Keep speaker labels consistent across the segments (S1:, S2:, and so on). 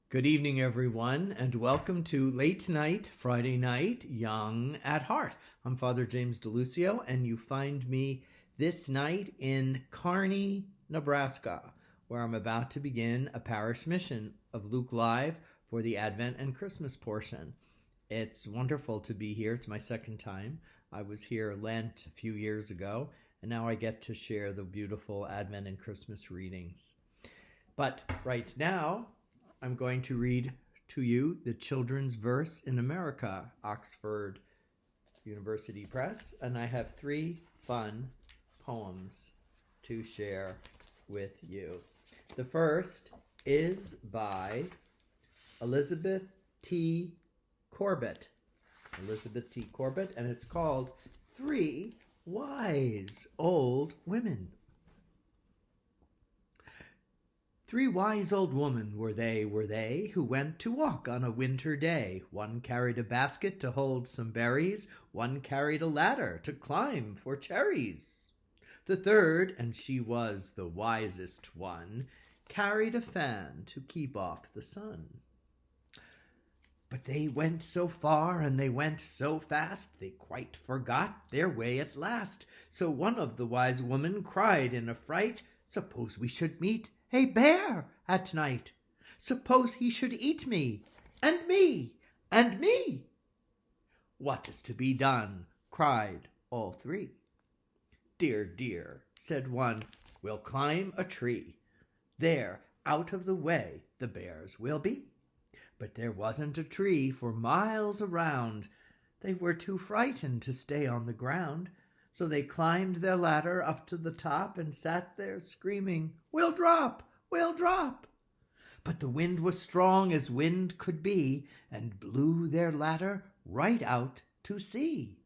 S1: Good evening, everyone, and welcome to Late Night, Friday Night, Young at Heart. I'm Father James DeLucio, and you find me this night in Kearney, Nebraska, where I'm about to begin a parish mission of Luke Live for the Advent and Christmas portion. It's wonderful to be here. It's my second time. I was here Lent a few years ago, and now I get to share the beautiful Advent and Christmas readings. But right now, I'm going to read to you the Children's Verse in America, Oxford University Press, and I have 3 fun poems to share with you. The first is by Elizabeth T. Corbett. Elizabeth T. Corbett, and it's called 3 Wise Old Women. 3 wise old women were they, who went to walk on a winter day. One carried a basket to hold some berries, one carried a ladder to climb for cherries. The third, and she was the wisest one, carried a fan to keep off the sun. But they went so far and they went so fast, they quite forgot their way at last. So one of the wise women cried in a fright, "Suppose we should meet a bear at night. Suppose he should eat me, and me, and me." "What is to be done?" cried all 3. "Dear, dear," said one, "we'll climb a tree. There, out of the way, the bears will be." But there wasn't a tree for miles around. They were too frightened to stay on the ground. So they climbed their ladder up to the top and sat there screaming, "We'll drop! We'll drop!" But the wind was strong as wind could be and blew their ladder right out to sea.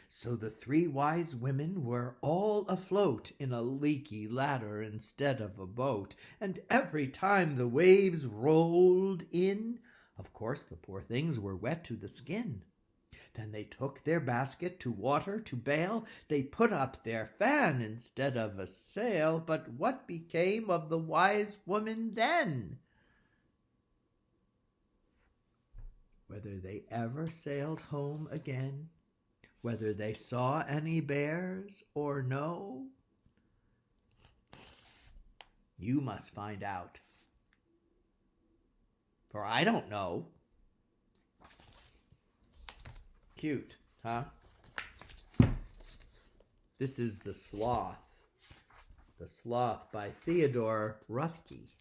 S1: So the 3 wise women were all afloat in a leaky ladder instead of a boat, and every time the waves rolled in, of course the poor things were wet to the skin. Then they took their basket to water to bail. They put up their fan instead of a sail. But what became of the wise woman then? Whether they ever sailed home again, whether they saw any bears or no, you must find out. For I don't know. Cute, huh? This is The Sloth. The Sloth by Theodore Roethke.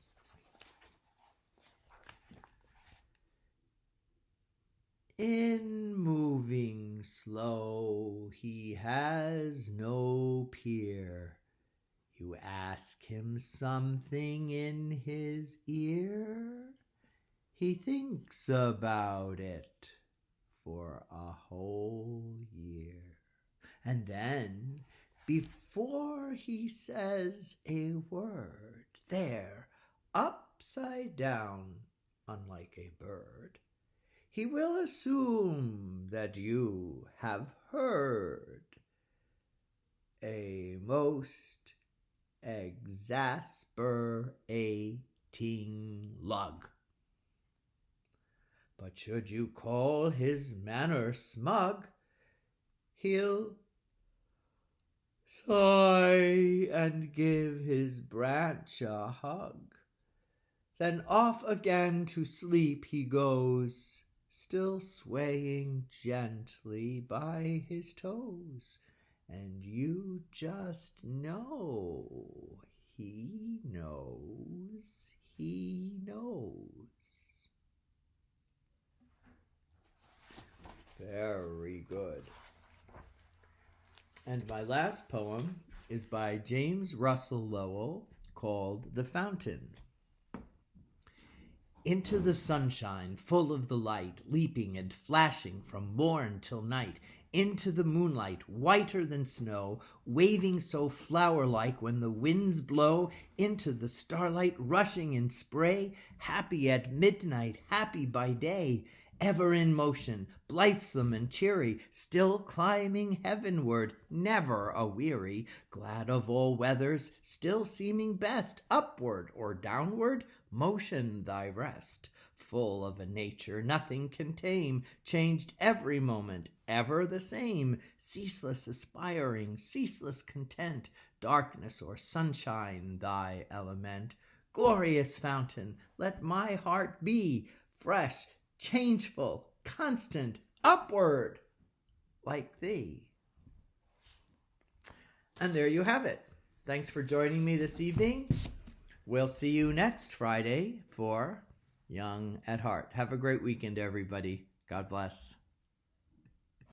S1: In moving slow, he has no peer. You ask him something in his ear, he thinks about it for a whole year. And then, before he says a word, there, upside down, unlike a bird, he will assume that you have heard a most exasperating lug. But should you call his manner smug, he'll sigh and give his branch a hug. Then off again to sleep he goes, still swaying gently by his toes. And you just know he knows he knows. Very good. And my last poem is by James Russell Lowell, called The Fountain. Into the sunshine, full of the light, leaping and flashing from morn till night, into the moonlight, whiter than snow, waving so flower-like when the winds blow, into the starlight, rushing in spray, happy at midnight, happy by day, ever in motion, blithesome and cheery, still climbing heavenward, never a-weary, glad of all weathers, still seeming best, upward or downward, motion thy rest, full of a nature nothing can tame, changed every moment, ever the same, ceaseless aspiring, ceaseless content, darkness or sunshine thy element. Glorious fountain, let my heart be fresh, changeful, constant, upward, like thee. And there you have it. Thanks for joining me this evening. We'll see you next Friday for Young at Heart. Have a great weekend, everybody. God bless.